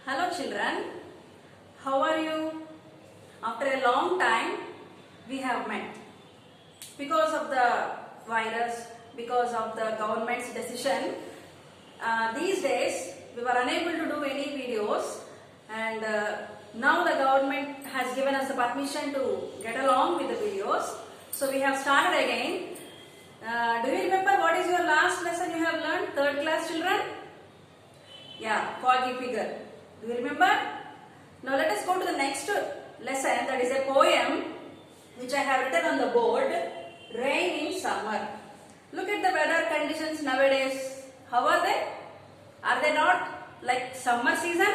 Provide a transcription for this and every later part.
Hello children, how are you? After a long time we have met. Because of the virus, because of the government's decision, these days we were unable to do any videos, and now the government has given us the permission to get along with the videos. So we have started again. Do you remember what is your last lesson you have learned? Third class children? Yeah, foggy figure. Do you remember? Now let us go to the next lesson, that is a poem which I have written on the board. Rain in summer. Look at the weather conditions nowadays. How are they? Are they not like summer season?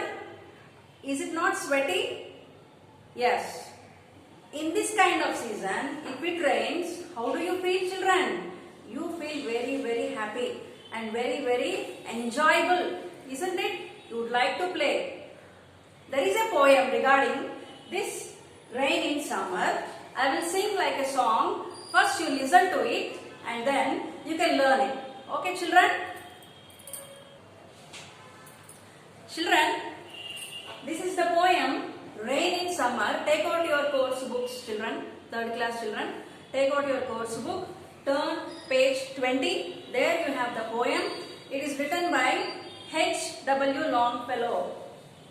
Is it not sweaty? Yes. In this kind of season, if it rains, how do you feel, children? You feel very happy and very enjoyable, isn't it? You would like to play. There is a poem regarding this rain in summer. I will sing like a song. First you listen to it and then you can learn it. Okay children? Children, this is the poem Rain in Summer. Take out your course books, children, third class children. Take out your course book. Turn page 20. There you have the poem. It is written by H.W. Longfellow.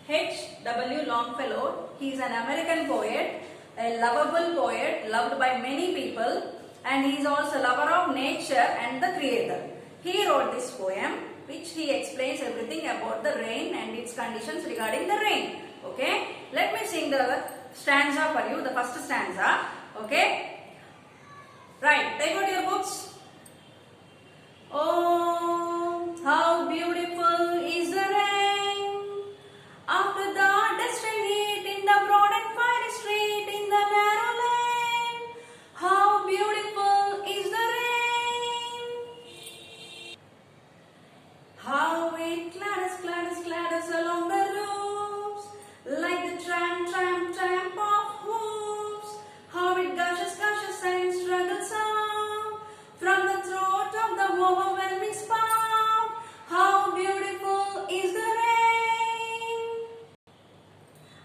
H.W. Longfellow, he is an American poet, a lovable poet, loved by many people, and he is also a lover of nature and the creator. He wrote this poem which he explains everything about the rain and its conditions regarding the rain. Okay, let me sing the stanza for you, the first stanza. Okay, right, take out your books. Oh, how beautiful is the rain after the dust and heat in the broad and fiery street in the narrow lane. How beautiful is the rain. How it clatters along the roofs like the tramp of hooves. How it gushes and struggles out from the throat of the overwhelming spout. How beautiful is the rain.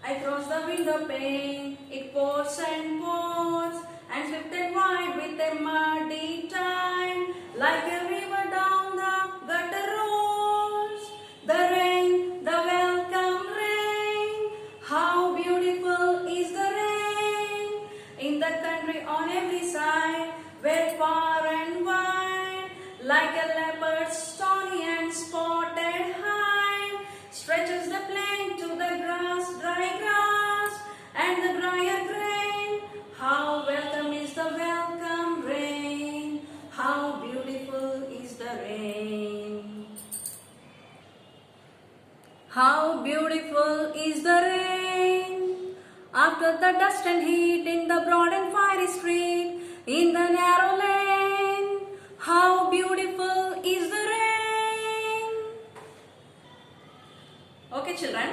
I cross the window pane, it pours and swift and wide with a muddy tide, like a river down the gutter rolls. The rain, the welcome rain. How beautiful is the rain. In the country on every side, where far and wide, like a leopard's stony and spotted hide, stretches the plain to the dry grass, and the drier grain. How welcome is the welcome rain. How beautiful is the rain. How beautiful is the rain after the dust and heat in the broad and fiery street in the narrow lane. How beautiful is the rain. Okay children,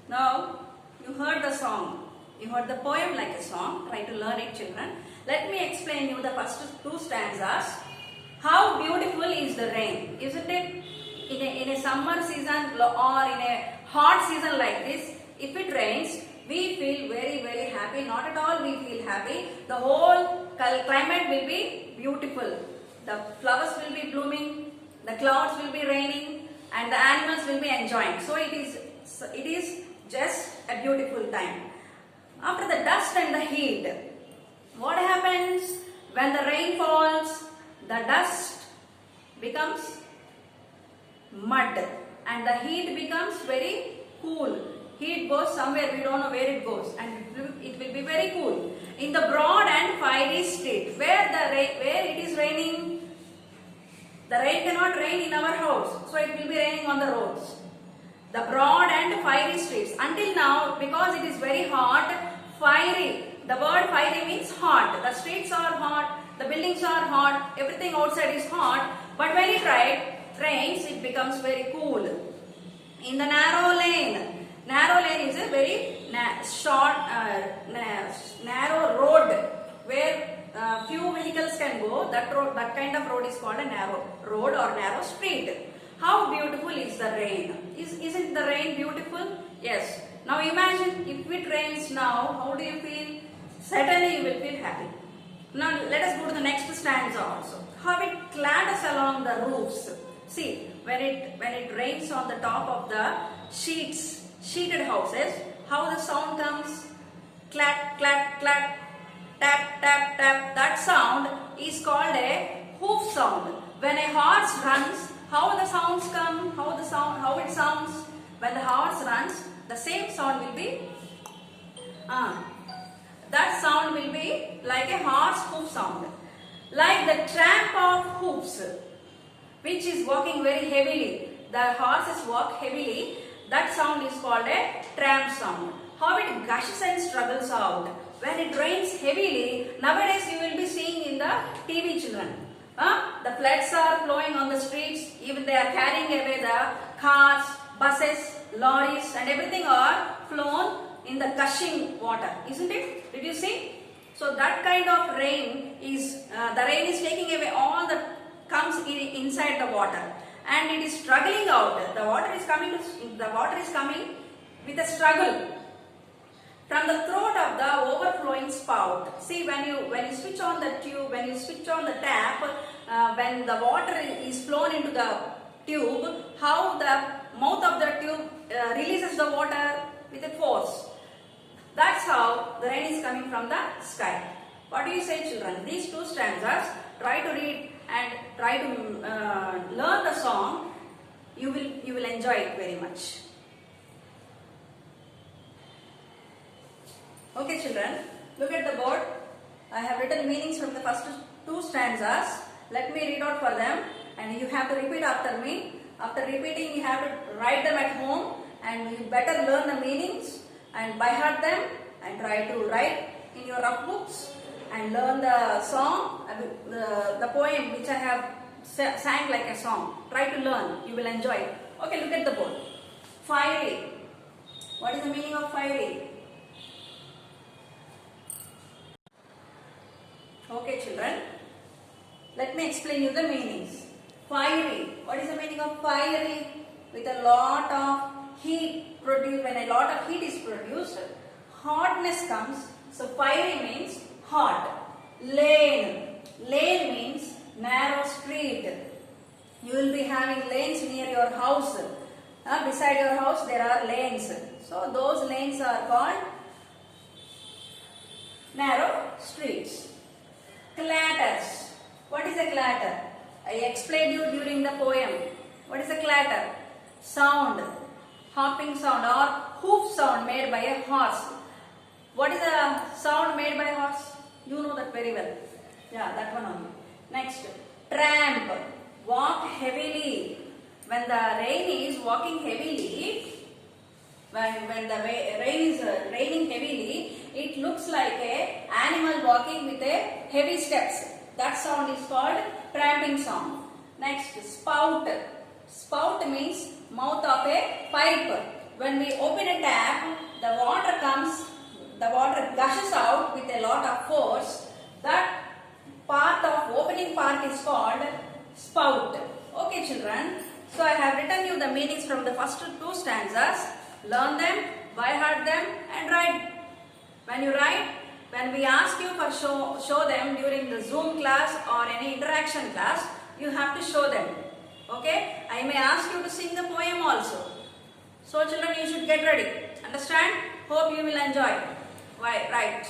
now you heard the song. You heard the poem like a song. Try to learn it children. Let me explain you the first two stanzas. How beautiful is the rain, isn't it? In a summer season or in a hot season like this, if it rains, we feel very happy. Not at all we feel happy. The whole climate will be beautiful. The flowers will be blooming, the clouds will be raining, and the animals will be enjoying. So it is just a beautiful time. After the dust and the heat, what happens when the rain falls? The dust becomes mud and the heat becomes very cool. Heat goes somewhere, we don't know where it goes, and it will be very cool. In the broad and fiery street, where it is raining, the rain cannot rain in our house, so it will be raining on the roads. The broad and fiery streets. Until now, because it is very hot, fiery. The word fiery means hot. The streets are hot, the buildings are hot, everything outside is hot. But when it rains, it becomes very cool. In the narrow lane. Narrow lane is a very short, narrow road where few vehicles can go. That kind of road is called a narrow road or narrow street. How beautiful is the rain? Isn't the rain beautiful? Yes. Now imagine if it rains now, how do you feel? Certainly you will feel happy. Now let us go to the next stanza also. How it clatters along the roofs. See, when it rains on the top of the sheeted houses, how the sound comes? Clap, clap, clap, tap, tap, tap. That sound is called a hoof sound. When a horse runs, how the sounds come? How it sounds? When the horse runs, the same sound will be that sound will be like a horse hoof sound. Like the tramp of hoofs, which is walking very heavily. The horses walk heavily. That sound is called a tramp sound. How it gushes and struggles out. When it rains heavily, nowadays you will be seeing in the TV children. The floods are flowing on the streets. Even they are carrying away the cars, buses, lorries and everything are flown in the gushing water, isn't it? Did you see? So that kind of rain is, the rain is taking away all that comes inside the water and it is struggling out. The water is coming with a struggle from the throat of the overflowing spout. See, when you switch on the tube, when you switch on the tap, when the water is flown into the tube, how the mouth of the tube releases the water with a force. That's how the rain is coming from the sky. What do you say, children? These two stanzas, try to read and try to learn the song. You will enjoy it very much. Okay, children, look at the board. I have written meanings from the first two stanzas. Let me read out for them and you have to repeat after me. After repeating, you have to write them at home and you better learn the meanings and by heart them and try to write in your rough books and learn the song, the poem which I have sang like a song. Try to learn, you will enjoy it. Okay, look at the board. Fiery. What is the meaning of fiery? Okay, children, let me explain you the meanings. Fiery. What is the meaning of fiery? With a lot of heat produced, when a lot of heat is produced, hotness comes. So fiery means hot. Lane. Lane means narrow street. You will be having lanes near your house. Beside your house there are lanes. So those lanes are called narrow streets. Clatters. What is a clatter? I explained you during the poem. What is a clatter? Sound, hopping sound or hoof sound made by a horse. What is a sound made by a horse? You know that very well. Yeah, that one only. Next, tramp, walk heavily. When the rain is walking heavily, when the rain is raining heavily, it looks like a animal walking with a heavy steps. That sound is called tramping sound. Next, spout. Spout means mouth of a pipe. When we open a tap, the water gushes out with a lot of force. That part of opening part is called spout. Okay, children. So I have written you the meanings from the first two stanzas. Learn them, by heart them and write. When you write, when we ask you for show them during the Zoom class or any interaction class, you have to show them. Okay? I may ask you to sing the poem also. So children, you should get ready. Understand? Hope you will enjoy. Why? Right.